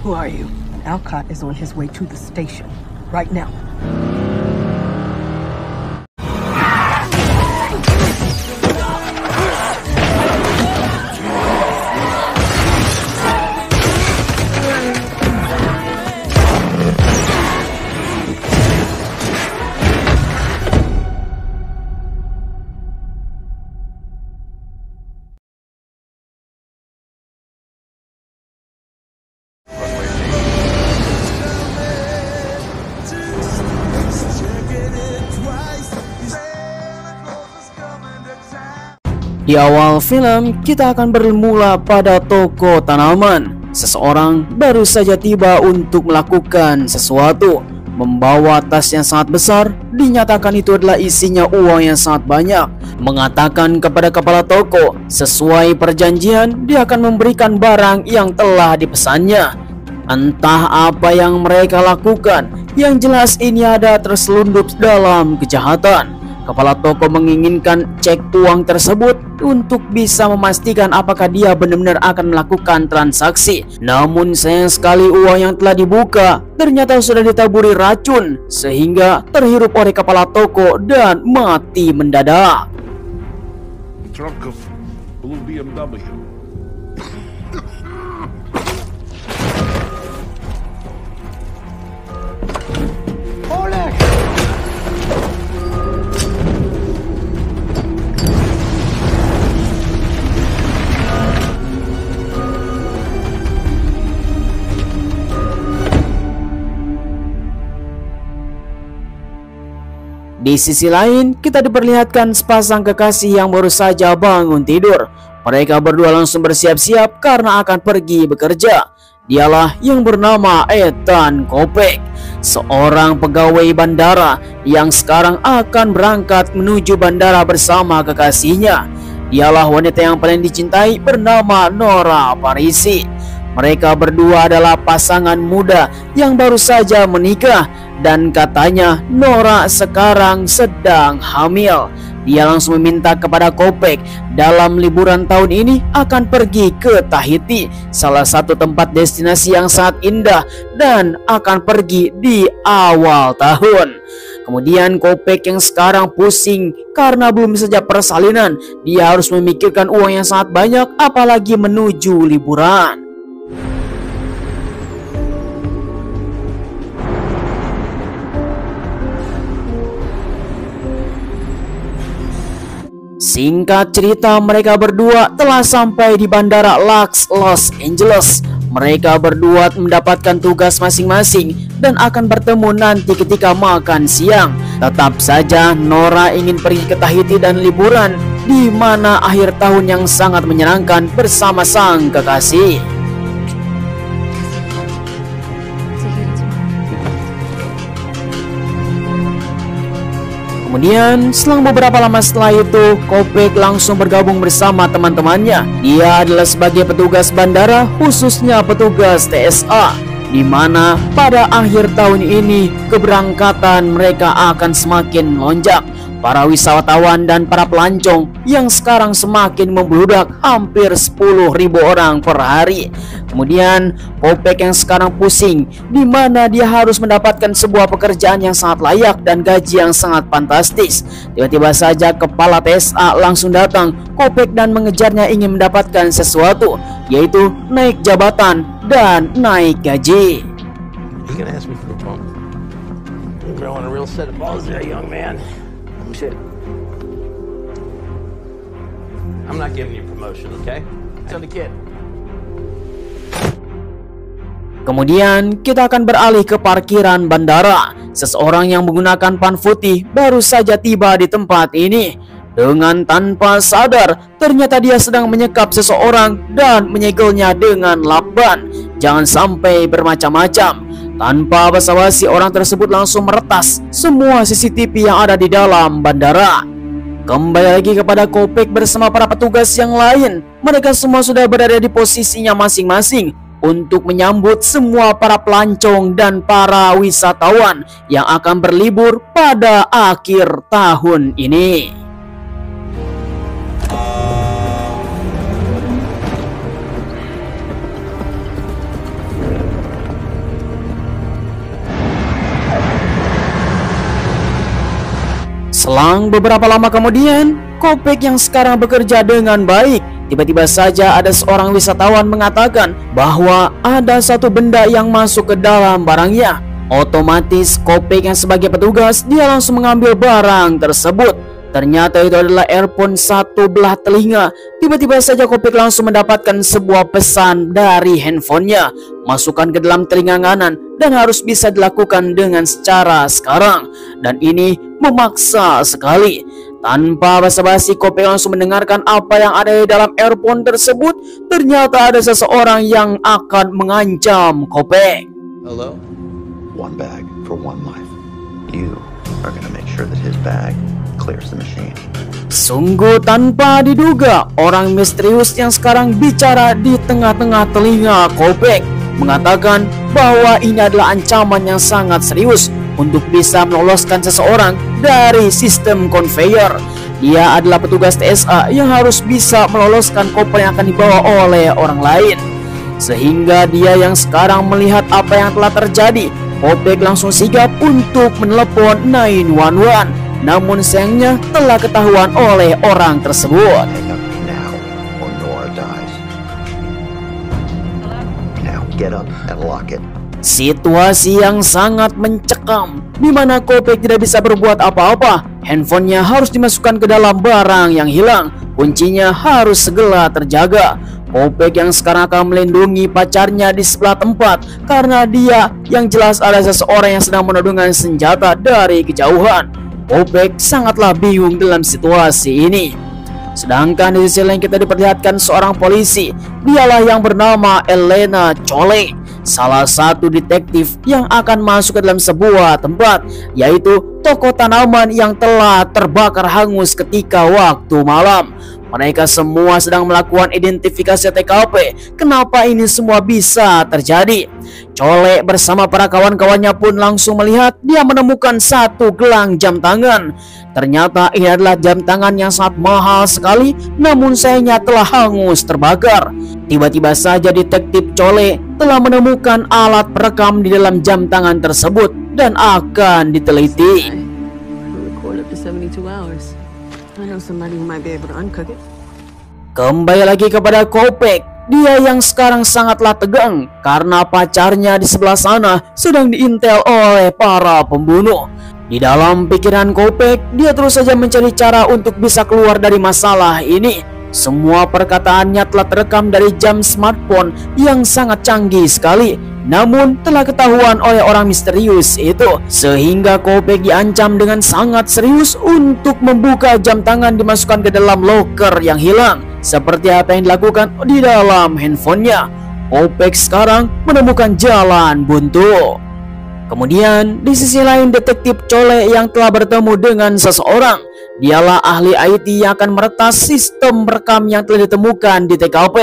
Who are you? Alcott is on his way to the station right now. Di awal film, kita akan bermula pada toko tanaman. Seseorang baru saja tiba untuk melakukan sesuatu. Membawa tas yang sangat besar, dinyatakan itu adalah isinya uang yang sangat banyak. Mengatakan kepada kepala toko, sesuai perjanjian, dia akan memberikan barang yang telah dipesannya. Entah apa yang mereka lakukan, yang jelas ini ada terselundup dalam kejahatan. Kepala toko menginginkan cek uang tersebut untuk bisa memastikan apakah dia benar-benar akan melakukan transaksi. Namun sayang sekali uang yang telah dibuka ternyata sudah ditaburi racun sehingga terhirup oleh kepala toko dan mati mendadak. Trunk of blue BMW. Di sisi lain, kita diperlihatkan sepasang kekasih yang baru saja bangun tidur. Mereka berdua langsung bersiap-siap karena akan pergi bekerja. Dialah yang bernama Ethan Kopek, seorang pegawai bandara yang sekarang akan berangkat menuju bandara bersama kekasihnya. Dialah wanita yang paling dicintai bernama Nora Parisi. Mereka berdua adalah pasangan muda yang baru saja menikah dan katanya Nora sekarang sedang hamil. Dia langsung meminta kepada Kopek dalam liburan tahun ini akan pergi ke Tahiti, salah satu tempat destinasi yang sangat indah, dan akan pergi di awal tahun. Kemudian Kopek yang sekarang pusing karena belum saja persalinan, dia harus memikirkan uang yang sangat banyak apalagi menuju liburan. Singkat cerita, mereka berdua telah sampai di bandara Lux, Los Angeles. Mereka berdua mendapatkan tugas masing-masing dan akan bertemu nanti ketika makan siang. Tetap saja Nora ingin pergi ke Tahiti dan liburan, di mana akhir tahun yang sangat menyenangkan bersama sang kekasih. Kemudian selang beberapa lama setelah itu, Kopek langsung bergabung bersama teman-temannya. Dia adalah sebagai petugas bandara, khususnya petugas TSA, di mana pada akhir tahun ini keberangkatan mereka akan semakin melonjak. Para wisatawan dan para pelancong yang sekarang semakin membludak, hampir 10.000 orang per hari. Kemudian Kopek yang sekarang pusing, di mana dia harus mendapatkan sebuah pekerjaan yang sangat layak dan gaji yang sangat fantastis. Tiba-tiba saja kepala TSA langsung datang. Kopek dan mengejarnya ingin mendapatkan sesuatu, yaitu naik jabatan dan naik gaji. I'm not giving you promotion, okay? It's on the kid. Kemudian kita akan beralih ke parkiran bandara. Seseorang yang menggunakan pan putih baru saja tiba di tempat ini. Dengan tanpa sadar, ternyata dia sedang menyekap seseorang dan menyegelnya dengan lakban. Jangan sampai bermacam-macam. Tanpa basa-basi, orang tersebut langsung meretas semua CCTV yang ada di dalam bandara. Kembali lagi kepada Kopek bersama para petugas yang lain. Mereka semua sudah berada di posisinya masing-masing untuk menyambut semua para pelancong dan para wisatawan yang akan berlibur pada akhir tahun ini. Selang beberapa lama kemudian, Kopek yang sekarang bekerja dengan baik, tiba-tiba saja ada seorang wisatawan mengatakan bahwa ada satu benda yang masuk ke dalam barangnya. Otomatis Kopek yang sebagai petugas, dia langsung mengambil barang tersebut. Ternyata itu adalah earphone satu belah telinga. Tiba-tiba saja Kopek langsung mendapatkan sebuah pesan dari handphonenya. Masukkan ke dalam telinga kanan dan harus bisa dilakukan dengan secara sekarang. Dan ini memaksa sekali. Tanpa basa-basi, Kopek langsung mendengarkan apa yang ada di dalam earphone tersebut. Ternyata ada seseorang yang akan mengancam Kopek. Hello? One bag for one life. You are gonna make sure that his bag clears the machine. Sungguh tanpa diduga, orang misterius yang sekarang bicara di tengah-tengah telinga Kopek mengatakan bahwa ini adalah ancaman yang sangat serius untuk bisa meloloskan seseorang dari sistem conveyor. Dia adalah petugas TSA yang harus bisa meloloskan koper yang akan dibawa oleh orang lain. Sehingga dia yang sekarang melihat apa yang telah terjadi, Kopek langsung sigap untuk menelepon 911. Namun sayangnya telah ketahuan oleh orang tersebut. Hang up now or Nora dies. Now get up and lock it. Situasi yang sangat mencekam, di mana Kopek tidak bisa berbuat apa-apa. Handphonenya harus dimasukkan ke dalam barang yang hilang. Kuncinya harus segera terjaga. Kopek yang sekarang akan melindungi pacarnya di sebelah tempat, karena dia yang jelas ada seseorang yang sedang menodongkan senjata dari kejauhan. Kopek sangatlah bingung dalam situasi ini. Sedangkan di sisi lain kita diperlihatkan seorang polisi. Dialah yang bernama Elena Chole, salah satu detektif yang akan masuk ke dalam sebuah tempat, yaitu toko tanaman yang telah terbakar hangus ketika waktu malam. Mereka semua sedang melakukan identifikasi TKP. Kenapa ini semua bisa terjadi? Chole bersama para kawan-kawannya pun langsung melihat dia menemukan satu gelang jam tangan. Ternyata ini adalah jam tangan yang sangat mahal sekali, namun sayangnya telah hangus terbakar. Tiba-tiba saja detektif Chole telah menemukan alat perekam di dalam jam tangan tersebut dan akan diteliti. Kembali lagi kepada Kopek. Dia yang sekarang sangatlah tegang karena pacarnya di sebelah sana sedang diintel oleh para pembunuh. Di dalam pikiran Kopek, dia terus saja mencari cara untuk bisa keluar dari masalah ini. Semua perkataannya telah terekam dari jam smartphone yang sangat canggih sekali, namun telah ketahuan oleh orang misterius itu, sehingga Kopek diancam dengan sangat serius untuk membuka jam tangan dimasukkan ke dalam loker yang hilang, seperti apa yang dilakukan di dalam handphonenya. Kopek sekarang menemukan jalan buntu. Kemudian di sisi lain detektif Chole yang telah bertemu dengan seseorang. Dialah ahli IT yang akan meretas sistem rekam yang telah ditemukan di TKP.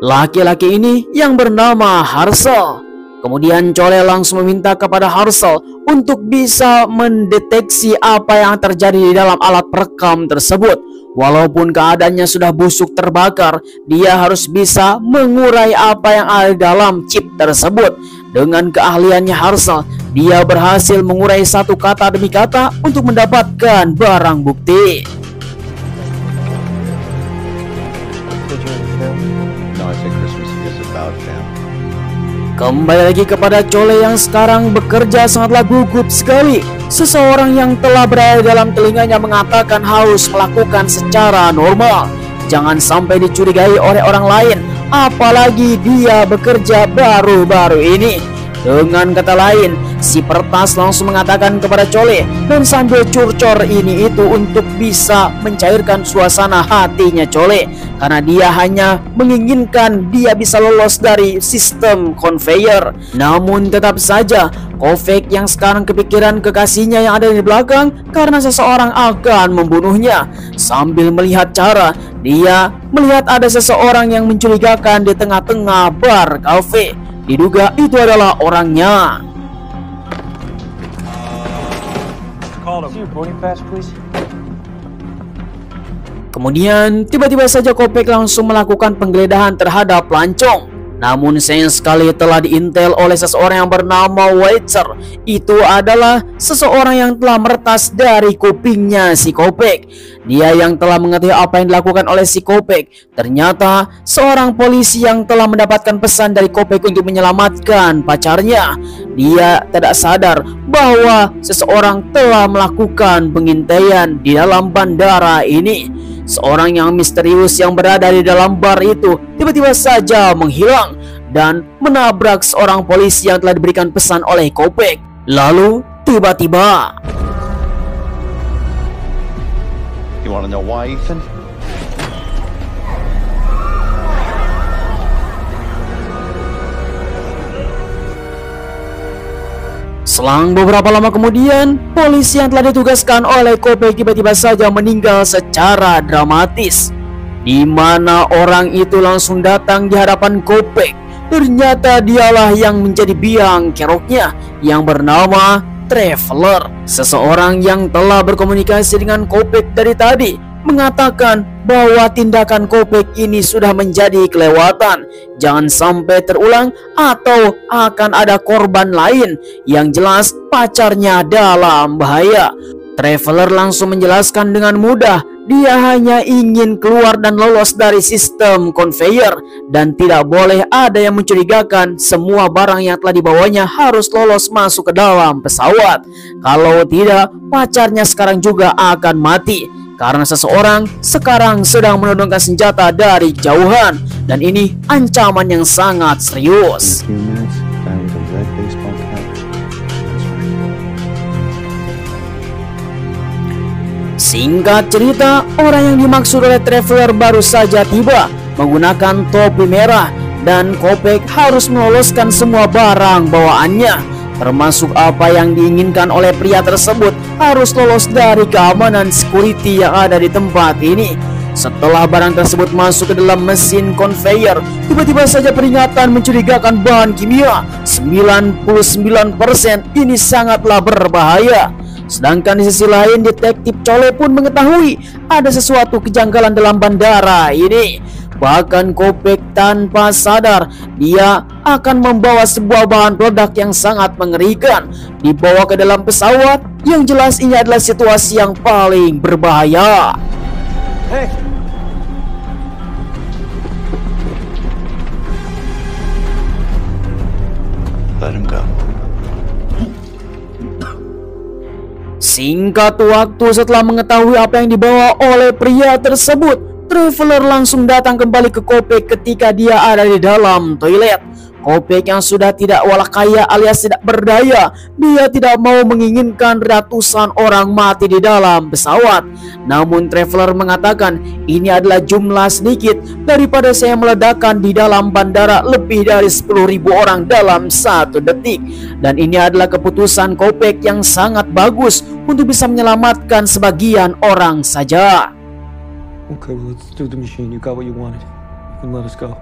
Laki-laki ini yang bernama Harsel. Kemudian Chole langsung meminta kepada Harsel untuk bisa mendeteksi apa yang terjadi di dalam alat perekam tersebut. Walaupun keadaannya sudah busuk terbakar, dia harus bisa mengurai apa yang ada di dalam chip tersebut. Dengan keahliannya Harsel, dia berhasil mengurai satu kata demi kata untuk mendapatkan barang bukti. Kembali lagi kepada Chole yang sekarang bekerja sangatlah gugup sekali. Seseorang yang telah berada dalam telinganya mengatakan harus melakukan secara normal. Jangan sampai dicurigai oleh orang lain, apalagi dia bekerja baru-baru ini. Dengan kata lain, si pertas langsung mengatakan kepada Chole dan sambil curcor ini itu untuk bisa mencairkan suasana hatinya Chole, karena dia hanya menginginkan dia bisa lolos dari sistem conveyor. Namun tetap saja Kopek yang sekarang kepikiran kekasihnya yang ada di belakang karena seseorang akan membunuhnya. Sambil melihat cara, dia melihat ada seseorang yang mencurigakan di tengah-tengah bar kafe. Diduga itu adalah orangnya. Kemudian tiba-tiba saja Kopek langsung melakukan penggeledahan terhadap pelancong. Namun sayang sekali telah diintel oleh seseorang yang bernama Waiter. Itu adalah seseorang yang telah meretas dari kupingnya si Kopek. Dia yang telah mengetahui apa yang dilakukan oleh si Kopek. Ternyata seorang polisi yang telah mendapatkan pesan dari Kopek untuk menyelamatkan pacarnya. Dia tidak sadar bahwa seseorang telah melakukan pengintaian di dalam bandara ini. Seorang yang misterius yang berada di dalam bar itu tiba-tiba saja menghilang dan menabrak seorang polisi yang telah diberikan pesan oleh Kopek. Lalu tiba-tiba, You want to know why, Ethan? selang beberapa lama kemudian, polisi yang telah ditugaskan oleh Kopek tiba-tiba saja meninggal secara dramatis, di mana orang itu langsung datang di hadapan Kopek. Ternyata dialah yang menjadi biang keroknya yang bernama Traveler. Seseorang yang telah berkomunikasi dengan Kopek dari tadi mengatakan bahwa tindakan Kopek ini sudah menjadi kelewatan. Jangan sampai terulang atau akan ada korban lain. Yang jelas pacarnya dalam bahaya. Traveler langsung menjelaskan dengan mudah, dia hanya ingin keluar dan lolos dari sistem conveyor dan tidak boleh ada yang mencurigakan. Semua barang yang telah dibawanya harus lolos masuk ke dalam pesawat. Kalau tidak, pacarnya sekarang juga akan mati karena seseorang sekarang sedang menodongkan senjata dari jauhan, dan ini ancaman yang sangat serius. Singkat cerita, orang yang dimaksud oleh Traveler baru saja tiba menggunakan topi merah, dan Kopek harus meloloskan semua barang bawaannya, termasuk apa yang diinginkan oleh pria tersebut harus lolos dari keamanan security yang ada di tempat ini. Setelah barang tersebut masuk ke dalam mesin conveyor, tiba-tiba saja peringatan mencurigakan bahan kimia 99%. Ini sangatlah berbahaya. Sedangkan di sisi lain, detektif Chole pun mengetahui ada sesuatu kejanggalan dalam bandara ini. Bahkan Kopek tanpa sadar dia akan membawa sebuah bahan peledak yang sangat mengerikan dibawa ke dalam pesawat. Yang jelas ini adalah situasi yang paling berbahaya. Hey! Let him go. Singkat waktu setelah mengetahui apa yang dibawa oleh pria tersebut, Traveler langsung datang kembali ke Kopek ketika dia ada di dalam toilet. Kopek yang sudah tidak walak kaya alias tidak berdaya, dia tidak mau menginginkan ratusan orang mati di dalam pesawat. Namun Traveler mengatakan ini adalah jumlah sedikit daripada saya meledakkan di dalam bandara lebih dari 10.000 orang dalam 1 detik. Dan ini adalah keputusan Kopek yang sangat bagus untuk bisa menyelamatkan sebagian orang saja. Okay, well, let's do the machine. You got what you wanted. You can let us go.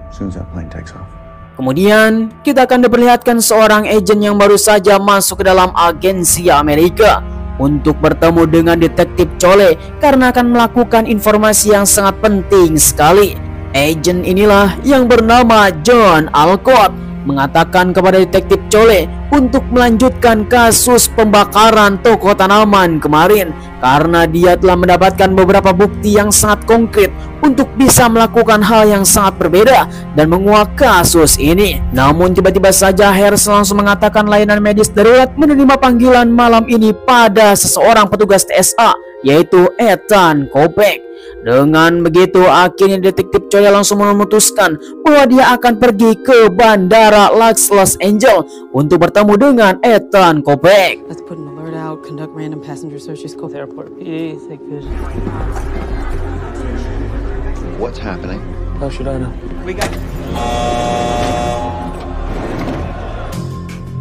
As soon as that plane takes off. Kemudian kita akan diperlihatkan seorang agen yang baru saja masuk ke dalam agensi Amerika untuk bertemu dengan detektif Chole karena akan melakukan informasi yang sangat penting sekali. Agen inilah yang bernama John Alcott mengatakan kepada detektif Chole untuk melanjutkan kasus pembakaran toko tanaman kemarin karena dia telah mendapatkan beberapa bukti yang sangat konkret untuk bisa melakukan hal yang sangat berbeda dan menguak kasus ini. Namun tiba-tiba saja Harris langsung mengatakan layanan medis darurat menerima panggilan malam ini pada seseorang petugas TSA, yaitu Ethan Kopek. Dengan begitu akhirnya detektif Chole langsung memutuskan bahwa dia akan pergi ke bandara Los Angeles untuk bertemu dengan Ethan Kopek. Let's put an alert out, conduct random passenger searches, call the airport. PD, take vision. What's happening? How should I know? We got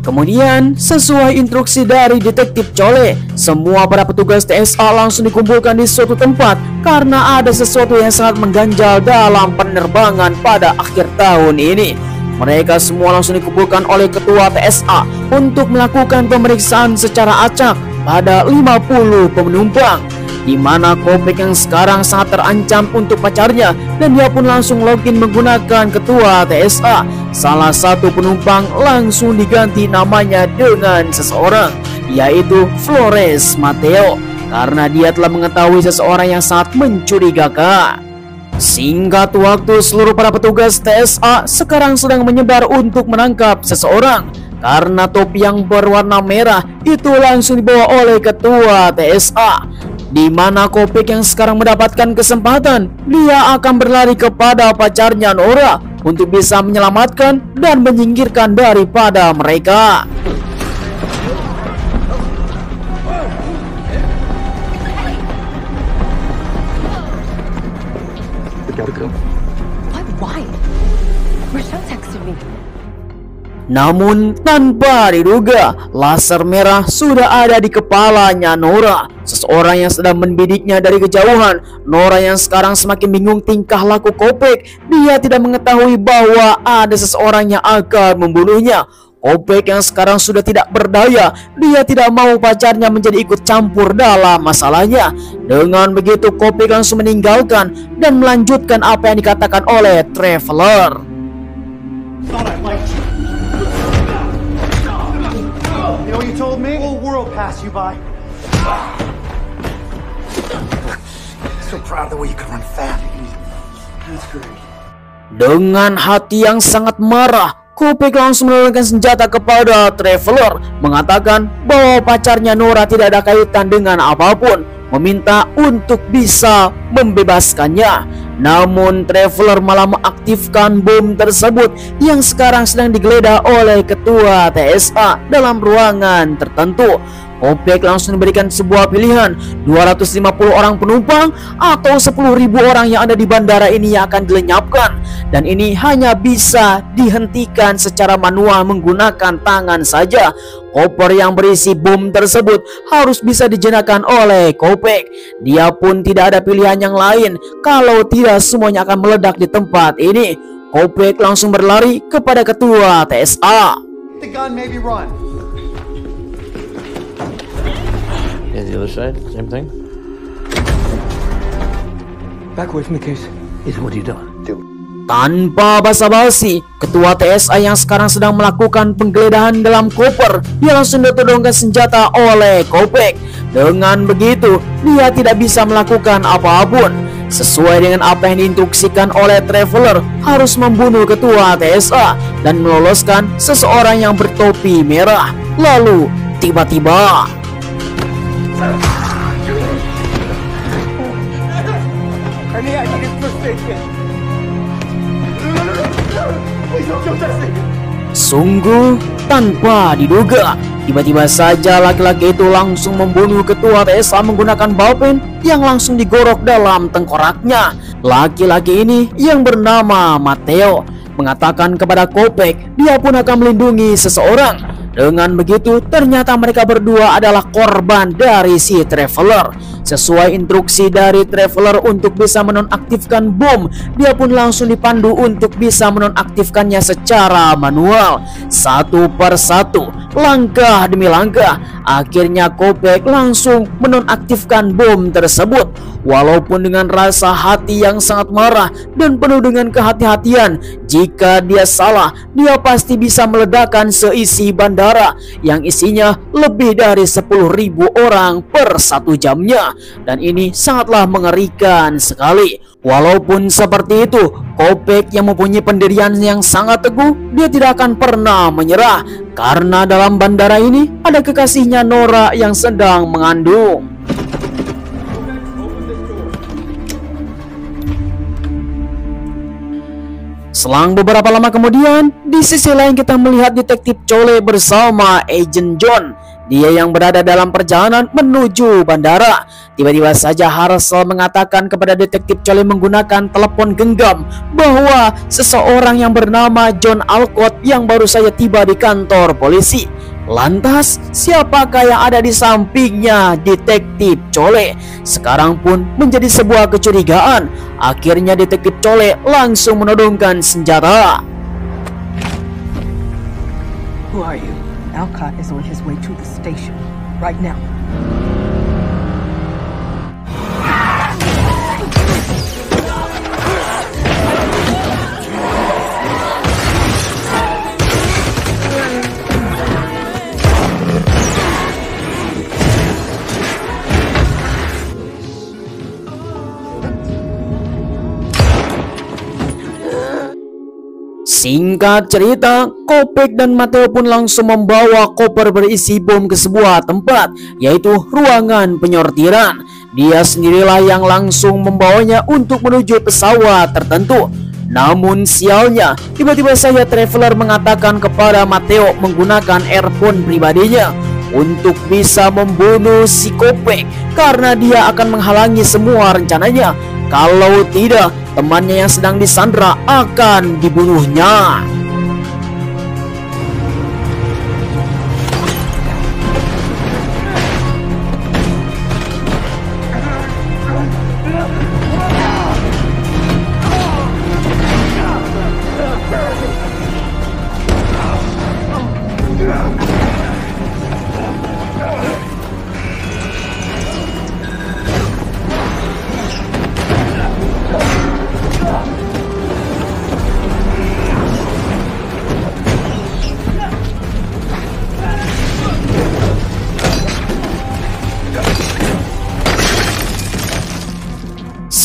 Kemudian, sesuai instruksi dari detektif Chole, semua para petugas TSA langsung dikumpulkan di suatu tempat karena ada sesuatu yang sangat mengganjal dalam penerbangan pada akhir tahun ini. Mereka semua langsung dikumpulkan oleh ketua TSA untuk melakukan pemeriksaan secara acak pada 50 penumpang. di mana Kopek yang sekarang sangat terancam untuk pacarnya, dan dia pun langsung login menggunakan ketua TSA. Salah satu penumpang langsung diganti namanya dengan seseorang, yaitu Flores Mateo, karena dia telah mengetahui seseorang yang sangat mencurigakan. Singkat waktu, seluruh para petugas TSA sekarang sedang menyebar untuk menangkap seseorang, karena topi yang berwarna merah itu langsung dibawa oleh ketua TSA, di mana Kopek yang sekarang mendapatkan kesempatan, dia akan berlari kepada pacarnya Nora untuk bisa menyelamatkan dan menyingkirkan daripada mereka. Why? Rochelle texted me. Namun tanpa diduga, laser merah sudah ada di kepalanya Nora, seseorang yang sedang membidiknya dari kejauhan. Nora yang sekarang semakin bingung tingkah laku Kopek. Dia tidak mengetahui bahwa ada seseorang yang akan membunuhnya. Kopek yang sekarang sudah tidak berdaya, dia tidak mau pacarnya menjadi ikut campur dalam masalahnya. Dengan begitu, Kopek langsung meninggalkan dan melanjutkan apa yang dikatakan oleh Traveler. You know what you told me? The whole world passed you by. So proud of the way you can run fast. That's great. Dengan hati yang sangat marah, Kopek langsung menurunkan senjata kepada Traveler, mengatakan bahwa pacarnya Nora tidak ada kaitan dengan apapun, meminta untuk bisa membebaskannya. Namun Traveler malah mengaktifkan bom tersebut yang sekarang sedang digeledah oleh ketua TSA dalam ruangan tertentu. Kopek langsung memberikan sebuah pilihan, 250 orang penumpang atau 10.000 orang yang ada di bandara ini yang akan dilenyapkan. Dan ini hanya bisa dihentikan secara manual menggunakan tangan saja. Koper yang berisi bom tersebut harus bisa dijenakkan oleh Kopek. Dia pun tidak ada pilihan yang lain, kalau tidak semuanya akan meledak di tempat ini. Kopek langsung berlari kepada ketua TSA. The gun, maybe run. Yeah, the other side, same thing. Back away from the case. Is what you doing? Tanpa basa-basi, ketua TSA yang sekarang sedang melakukan penggeledahan dalam koper, dia langsung ditodongkan senjata oleh Kopek. Dengan begitu, dia tidak bisa melakukan apapun. Sesuai dengan apa yang diinstruksikan oleh Traveler, harus membunuh ketua TSA dan meloloskan seseorang yang bertopi merah. Lalu, tiba-tiba sungguh tanpa diduga, tiba-tiba saja laki-laki itu langsung membunuh ketua TSA menggunakan balpen yang langsung digorok dalam tengkoraknya. Laki-laki ini yang bernama Mateo mengatakan kepada Kopek dia pun akan melindungi seseorang. Dengan begitu, ternyata mereka berdua adalah korban dari si Traveler. Sesuai instruksi dari Traveler untuk bisa menonaktifkan bom, dia pun langsung dipandu untuk bisa menonaktifkannya secara manual, satu per satu, langkah demi langkah. Akhirnya Kopek langsung menonaktifkan bom tersebut. Walaupun dengan rasa hati yang sangat marah dan penuh dengan kehati-hatian, jika dia salah, dia pasti bisa meledakkan seisi bandara yang isinya lebih dari 10.000 orang per 1 jamnya. Dan ini sangatlah mengerikan sekali. Walaupun seperti itu, Kopek yang mempunyai pendirian yang sangat teguh, dia tidak akan pernah menyerah, karena dalam bandara ini ada kekasihnya Nora yang sedang mengandung. Selang beberapa lama kemudian, di sisi lain kita melihat detektif Chole bersama Agent John. Dia yang berada dalam perjalanan menuju bandara. Tiba-tiba saja Harsel mengatakan kepada detektif Chole menggunakan telepon genggam bahwa seseorang yang bernama John Alcott yang baru saja tiba di kantor polisi. Lantas, siapakah yang ada di sampingnya detektif Chole? Sekarang pun menjadi sebuah kecurigaan. Akhirnya detektif Chole langsung menodongkan senjata. Who are you? Alcott is on his way to the station right now. Singkat cerita, Kopek dan Mateo pun langsung membawa koper berisi bom ke sebuah tempat, yaitu ruangan penyortiran. Dia sendirilah yang langsung membawanya untuk menuju pesawat tertentu. Namun sialnya, tiba-tiba saja Traveler mengatakan kepada Mateo menggunakan earphone pribadinya untuk bisa membunuh si Kopek, karena dia akan menghalangi semua rencananya. Kalau tidak, temannya yang sedang disandra akan dibunuhnya.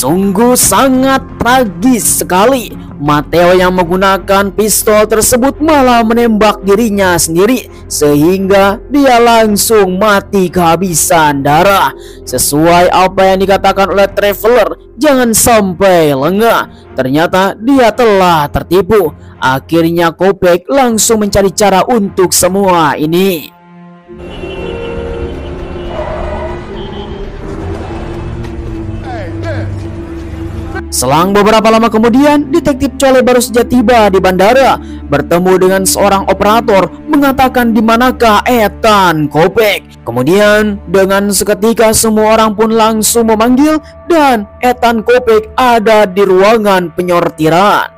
Sungguh sangat tragis sekali. Mateo yang menggunakan pistol tersebut malah menembak dirinya sendiri, sehingga dia langsung mati kehabisan darah. Sesuai apa yang dikatakan oleh Traveler, jangan sampai lengah. Ternyata dia telah tertipu. Akhirnya Kopek langsung mencari cara untuk semua ini. Selang beberapa lama kemudian, detektif Chole baru saja tiba di bandara, bertemu dengan seorang operator, mengatakan di manakah Ethan Kopek. Kemudian dengan seketika semua orang pun langsung memanggil, dan Ethan Kopek ada di ruangan penyortiran.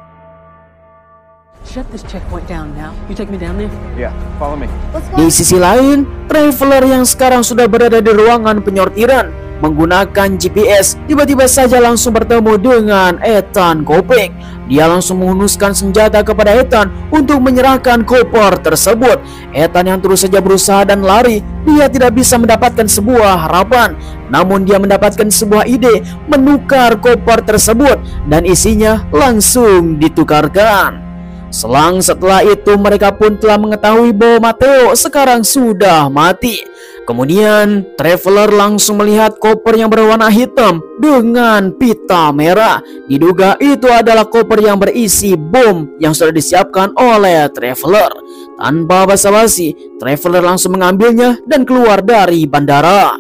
Shut this checkpoint down now. You take me down there? Yeah, follow me. Di sisi lain, Traveler yang sekarang sudah berada di ruangan penyortiran menggunakan GPS, tiba-tiba saja langsung bertemu dengan Ethan Kopek. Dia langsung menghunuskan senjata kepada Ethan untuk menyerahkan koper tersebut. Ethan yang terus saja berusaha dan lari, dia tidak bisa mendapatkan sebuah harapan. Namun dia mendapatkan sebuah ide, menukar koper tersebut, dan isinya langsung ditukarkan. Selang setelah itu, mereka pun telah mengetahui bahwa Mateo sekarang sudah mati. Kemudian Traveler langsung melihat koper yang berwarna hitam dengan pita merah. Diduga itu adalah koper yang berisi bom yang sudah disiapkan oleh Traveler. Tanpa basa-basi, Traveler langsung mengambilnya dan keluar dari bandara.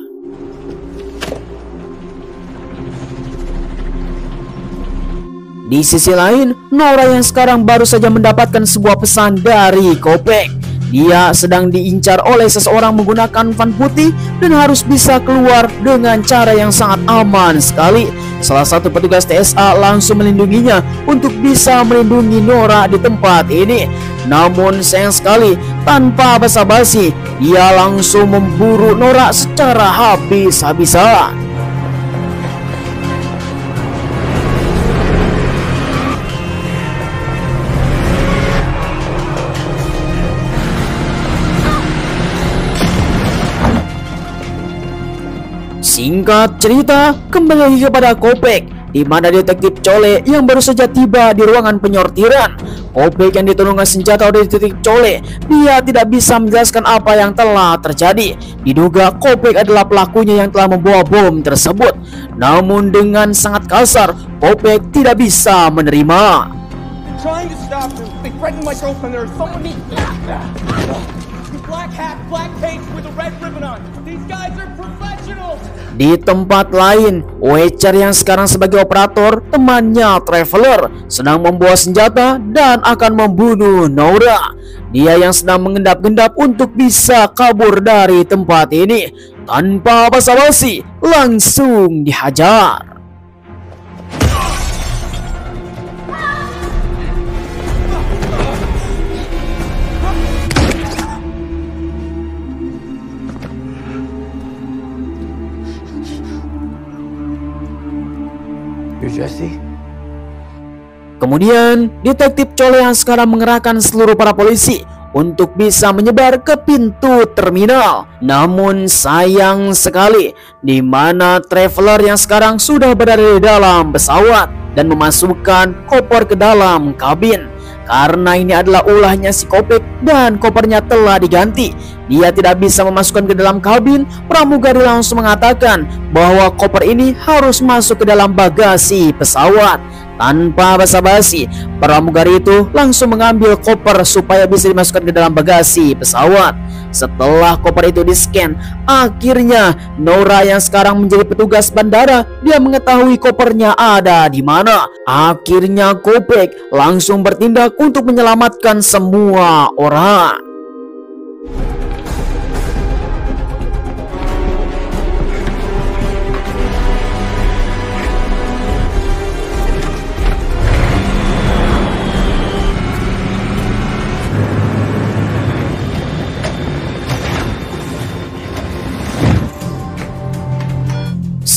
Di sisi lain, Nora yang sekarang baru saja mendapatkan sebuah pesan dari Kopek. Dia sedang diincar oleh seseorang menggunakan van putih dan harus bisa keluar dengan cara yang sangat aman sekali. Salah satu petugas TSA langsung melindunginya untuk bisa melindungi Nora di tempat ini. Namun sayang sekali, tanpa basa-basi, dia langsung memburu Nora secara habis-habisan. Singkat cerita, kembali lagi kepada Kopek, di mana detektif Chole yang baru saja tiba di ruangan penyortiran. Kopek yang ditodongkan senjata oleh detektif Chole, dia tidak bisa menjelaskan apa yang telah terjadi. Diduga Kopek adalah pelakunya yang telah membawa bom tersebut. Namun dengan sangat kasar, Kopek tidak bisa menerima. Trying to stop them. They threatened my girlfriend. There was someone needs black hat, black pants with a red ribbon on. These guys are professionals. Di tempat lain, Witcher yang sekarang sebagai operator, temannya Traveler, sedang membawa senjata dan akan membunuh Nora. Dia yang sedang mengendap-gendap untuk bisa kabur dari tempat ini. Tanpa basa-basi, langsung dihajar. Jesse. Kemudian detektif Chole yang sekarang mengerahkan seluruh para polisi untuk bisa menyebar ke pintu terminal. Namun sayang sekali, di mana Traveler yang sekarang sudah berada di dalam pesawat dan memasukkan koper ke dalam kabin. karena ini adalah ulahnya si Kopek dan kopernya telah diganti. Dia tidak bisa memasukkan ke dalam kabin. Pramugari langsung mengatakan bahwa koper ini harus masuk ke dalam bagasi pesawat. Tanpa basa-basi, pramugari itu langsung mengambil koper supaya bisa dimasukkan ke dalam bagasi pesawat. Setelah koper itu di-scan, akhirnya Nora yang sekarang menjadi petugas bandara, dia mengetahui kopernya ada di mana. Akhirnya Kopek langsung bertindak untuk menyelamatkan semua orang.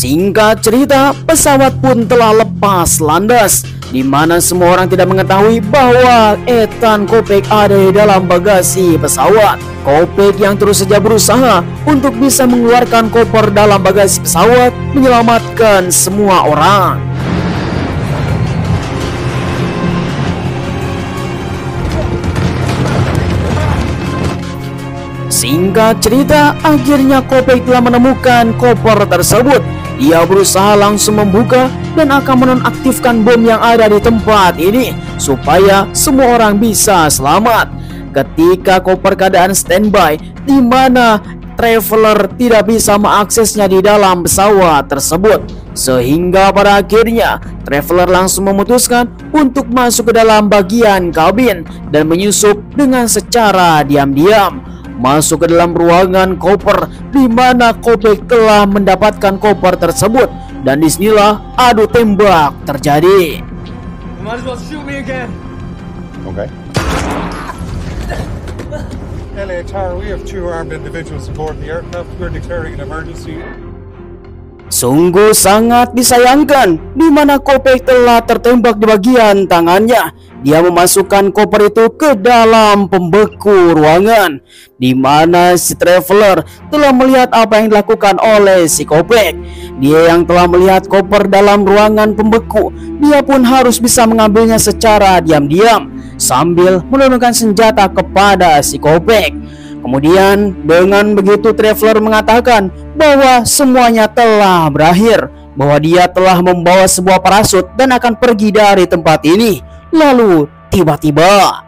Singkat cerita, pesawat pun telah lepas landas, di mana semua orang tidak mengetahui bahwa Ethan Kopek ada di dalam bagasi pesawat. Kopek yang terus saja berusaha untuk bisa mengeluarkan koper dalam bagasi pesawat, menyelamatkan semua orang. Singkat cerita, akhirnya Kopek telah menemukan koper tersebut. Dia berusaha langsung membuka dan akan menonaktifkan bom yang ada di tempat ini supaya semua orang bisa selamat. Ketika koper keadaan standby, di mana traveler tidak bisa mengaksesnya di dalam pesawat tersebut, sehingga pada akhirnya traveler langsung memutuskan untuk masuk ke dalam bagian kabin dan menyusup dengan secara diam-diam masuk ke dalam ruangan koper, di mana Kopek telah mendapatkan koper tersebut, dan disinilah adu tembak terjadi. Okay. LATAR, we have 2 armed individuals aboard the aircraft. We're declaring an emergency. Sungguh sangat disayangkan, di mana Kopek telah tertembak di bagian tangannya. Dia memasukkan koper itu ke dalam pembeku ruangan, di mana si traveler telah melihat apa yang dilakukan oleh si Kopek. Dia yang telah melihat koper dalam ruangan pembeku, dia pun harus bisa mengambilnya secara diam-diam sambil menurunkan senjata kepada si Kopek. Kemudian dengan begitu traveler mengatakan bahwa semuanya telah berakhir, bahwa dia telah membawa sebuah parasut dan akan pergi dari tempat ini. Lalu tiba-tiba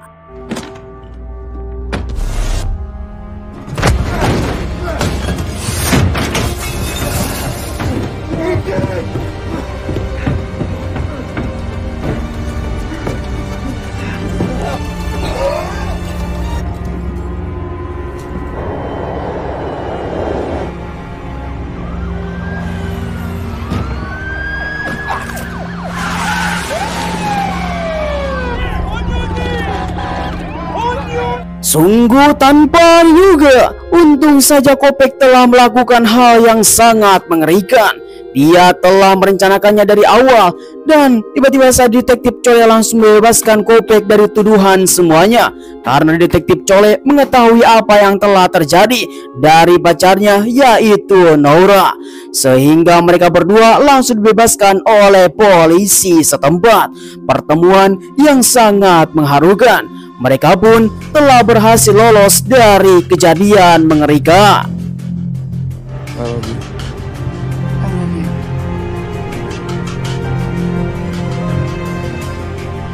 sungguh tanpa juga. Untung saja Kopek telah melakukan hal yang sangat mengerikan. Dia telah merencanakannya dari awal, dan tiba-tiba saja detektif Chole langsung membebaskan Kopek dari tuduhan semuanya, karena detektif Chole mengetahui apa yang telah terjadi dari pacarnya, yaitu Nora, sehingga mereka berdua langsung dibebaskan oleh polisi setempat. Pertemuan yang sangat mengharukan. Mereka pun telah berhasil lolos dari kejadian mengerikan. I love you. I love you.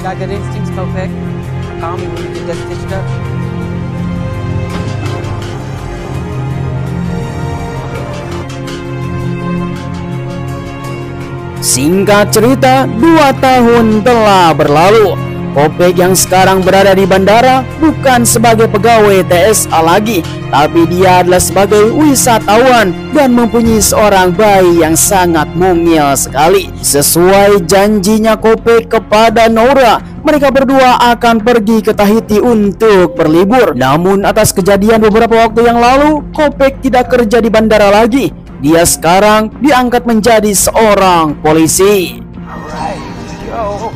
Got good instincts, Kopek. Call me when you get that stitched up. Singkat cerita, 2 tahun telah berlalu. Kopek yang sekarang berada di bandara bukan sebagai pegawai TSA lagi, tapi dia adalah sebagai wisatawan dan mempunyai seorang bayi yang sangat mungil sekali. Sesuai janjinya Kopek kepada Nora, mereka berdua akan pergi ke Tahiti untuk berlibur. Namun atas kejadian beberapa waktu yang lalu, Kopek tidak kerja di bandara lagi. Dia sekarang diangkat menjadi seorang polisi. Alright, let's go.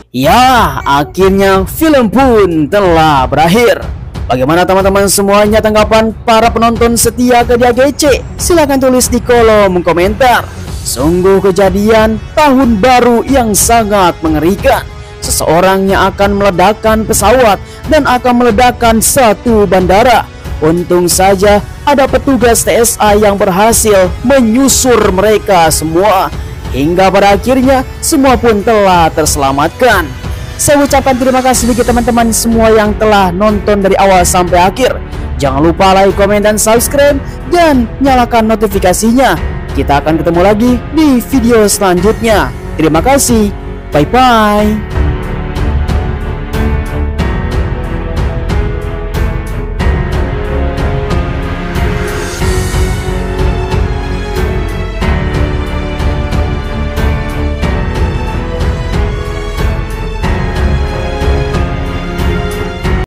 Ya, akhirnya film pun telah berakhir. Bagaimana teman-teman semuanya tanggapan para penonton setia ke DAGC? Silahkan tulis di kolom komentar. Sungguh kejadian tahun baru yang sangat mengerikan. Seseorang yang akan meledakkan pesawat dan akan meledakkan satu bandara. Untung saja ada petugas TSA yang berhasil menyusur mereka semua. Hingga pada akhirnya semua pun telah terselamatkan. Saya ucapkan terima kasih bagi teman-teman semua yang telah nonton dari awal sampai akhir. Jangan lupa like, komen, dan subscribe, dan nyalakan notifikasinya. Kita akan ketemu lagi di video selanjutnya. Terima kasih. Bye-bye.